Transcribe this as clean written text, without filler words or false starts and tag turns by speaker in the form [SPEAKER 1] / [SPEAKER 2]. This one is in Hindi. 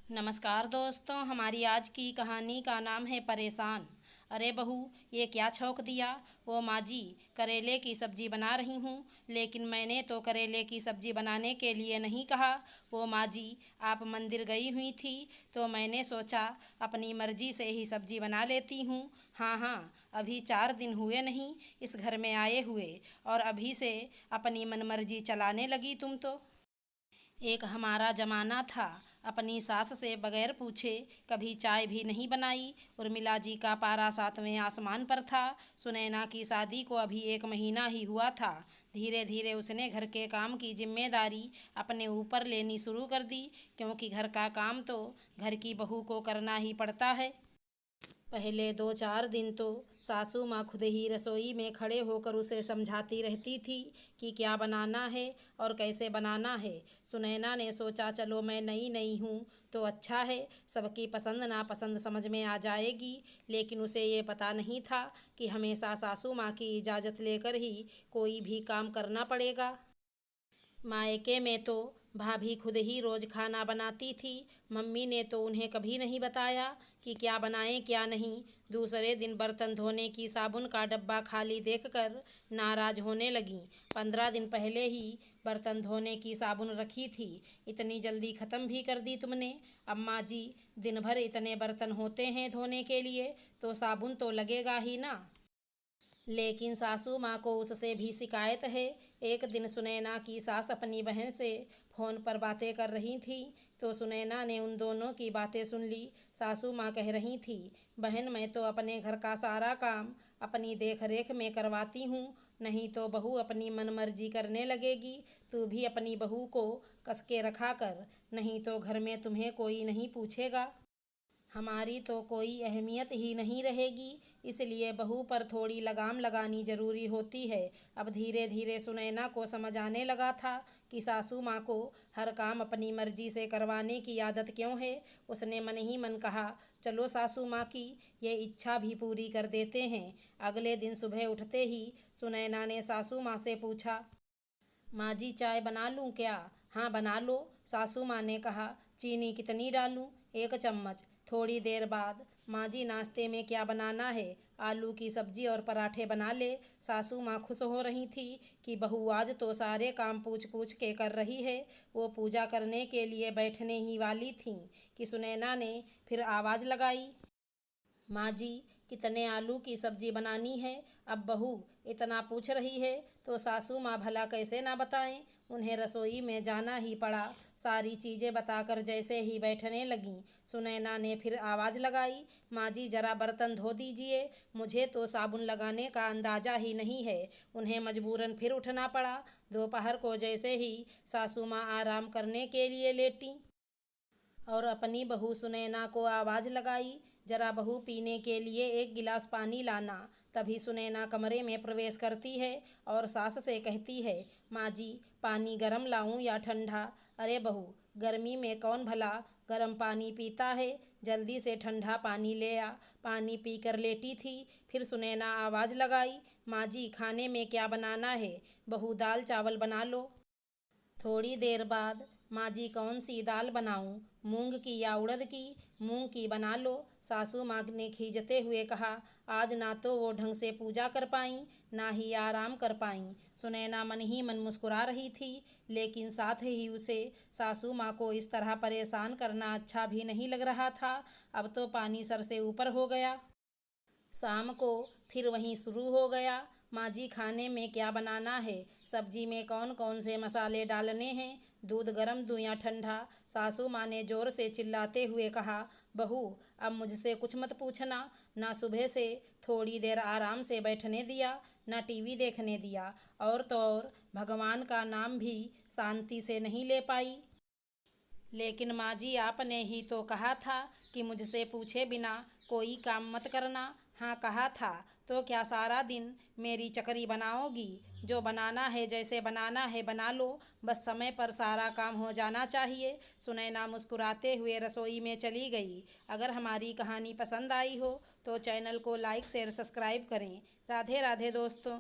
[SPEAKER 1] नमस्कार दोस्तों, हमारी आज की कहानी का नाम है परेशान। अरे बहू, ये क्या छौंक दिया? वो माँ जी, करेले की सब्जी बना रही हूँ। लेकिन मैंने तो करेले की सब्जी बनाने के लिए नहीं कहा। वो माँ जी, आप मंदिर गई हुई थी तो मैंने सोचा अपनी मर्जी से ही सब्जी बना लेती हूँ। हाँ हाँ, अभी 4 दिन हुए नहीं इस घर में आए हुए और अभी से अपनी मनमर्जी चलाने लगी तुम तो। एक हमारा जमाना था, अपनी सास से बगैर पूछे कभी चाय भी नहीं बनाई। उर्मिला जी का पारा 7वें आसमान पर था। सुनैना की शादी को अभी 1 महीना ही हुआ था। धीरे धीरे उसने घर के काम की जिम्मेदारी अपने ऊपर लेनी शुरू कर दी, क्योंकि घर का काम तो घर की बहू को करना ही पड़ता है। पहले 2-4 दिन तो सासू माँ खुद ही रसोई में खड़े होकर उसे समझाती रहती थी कि क्या बनाना है और कैसे बनाना है। सुनैना ने सोचा चलो मैं नई नई हूँ तो अच्छा है, सबकी पसंद नापसंद समझ में आ जाएगी। लेकिन उसे ये पता नहीं था कि हमेशा सासू माँ की इजाज़त लेकर ही कोई भी काम करना पड़ेगा। मायके में तो भाभी खुद ही रोज़ खाना बनाती थी। मम्मी ने तो उन्हें कभी नहीं बताया कि क्या बनाएं क्या नहीं। दूसरे दिन बर्तन धोने की साबुन का डब्बा खाली देखकर नाराज़ होने लगीं। 15 दिन पहले ही बर्तन धोने की साबुन रखी थी, इतनी जल्दी ख़त्म भी कर दी तुमने। अम्मा जी, दिन भर इतने बर्तन होते हैं धोने के लिए तो साबुन तो लगेगा ही ना। लेकिन सासू माँ को उससे भी शिकायत है। एक दिन सुनैना की सास अपनी बहन से फ़ोन पर बातें कर रही थी तो सुनैना ने उन दोनों की बातें सुन ली। सासू माँ कह रही थी, बहन मैं तो अपने घर का सारा काम अपनी देख रेख में करवाती हूँ, नहीं तो बहू अपनी मनमर्जी करने लगेगी। तू भी अपनी बहू को कस के रखा कर, नहीं तो घर में तुम्हें कोई नहीं पूछेगा। हमारी तो कोई अहमियत ही नहीं रहेगी, इसलिए बहू पर थोड़ी लगाम लगानी ज़रूरी होती है। अब धीरे धीरे सुनैना को समझ आने लगा था कि सासू माँ को हर काम अपनी मर्जी से करवाने की आदत क्यों है। उसने मन ही मन कहा, चलो सासू माँ की ये इच्छा भी पूरी कर देते हैं। अगले दिन सुबह उठते ही सुनैना ने सासू माँ से पूछा, माँ जी चाय बना लूँ क्या? हाँ बना लो, सासू माँ ने कहा। चीनी कितनी डालूँ? 1 चम्मच। थोड़ी देर बाद, माँ जी नाश्ते में क्या बनाना है? आलू की सब्जी और पराठे बना ले। सासू माँ खुश हो रही थी कि बहू आज तो सारे काम पूछ पूछ के कर रही है। वो पूजा करने के लिए बैठने ही वाली थीं कि सुनैना ने फिर आवाज़ लगाई, माँ जी कितने आलू की सब्जी बनानी है? अब बहू इतना पूछ रही है तो सासू माँ भला कैसे ना बताएं। उन्हें रसोई में जाना ही पड़ा। सारी चीज़ें बताकर जैसे ही बैठने लगीं, सुनैना ने फिर आवाज़ लगाई, माँ जी ज़रा बर्तन धो दीजिए, मुझे तो साबुन लगाने का अंदाज़ा ही नहीं है। उन्हें मजबूरन फिर उठना पड़ा। दोपहर को जैसे ही सासू माँ आराम करने के लिए लेटीं और अपनी बहू सुनैना को आवाज़ लगाई, जरा बहू पीने के लिए 1 गिलास पानी लाना। तभी सुनैना कमरे में प्रवेश करती है और सास से कहती है, माँ जी पानी गर्म लाऊं या ठंडा? अरे बहू, गर्मी में कौन भला गर्म पानी पीता है, जल्दी से ठंडा पानी ले आ। पानी पीकर लेटी थी, फिर सुनैना आवाज़ लगाई, माँ जी खाने में क्या बनाना है? बहू दाल चावल बना लो। थोड़ी देर बाद, माँ जी कौन सी दाल बनाऊं, मूंग की या उड़द की? मूंग की बना लो, सासू माँ ने खींचते हुए कहा। आज ना तो वो ढंग से पूजा कर पाईं, ना ही आराम कर पाईं। सुनैना मन ही मन मुस्कुरा रही थी, लेकिन साथ ही उसे सासू माँ को इस तरह परेशान करना अच्छा भी नहीं लग रहा था। अब तो पानी सर से ऊपर हो गया। शाम को फिर वहीं शुरू हो गया, माँ जी खाने में क्या बनाना है? सब्जी में कौन कौन से मसाले डालने हैं? दूध गर्म दूँ या ठंडा? सासू माँ ने ज़ोर से चिल्लाते हुए कहा, बहू अब मुझसे कुछ मत पूछना। ना सुबह से थोड़ी देर आराम से बैठने दिया, ना टीवी देखने दिया, और तो और भगवान का नाम भी शांति से नहीं ले पाई। लेकिन माँ जी आपने ही तो कहा था कि मुझसे पूछे बिना कोई काम मत करना। हाँ कहा था, तो क्या सारा दिन मेरी चकरी बनाओगी? जो बनाना है जैसे बनाना है बना लो, बस समय पर सारा काम हो जाना चाहिए। सुनैना मुस्कुराते हुए रसोई में चली गई। अगर हमारी कहानी पसंद आई हो तो चैनल को लाइक शेयर सब्सक्राइब करें। राधे राधे दोस्तों।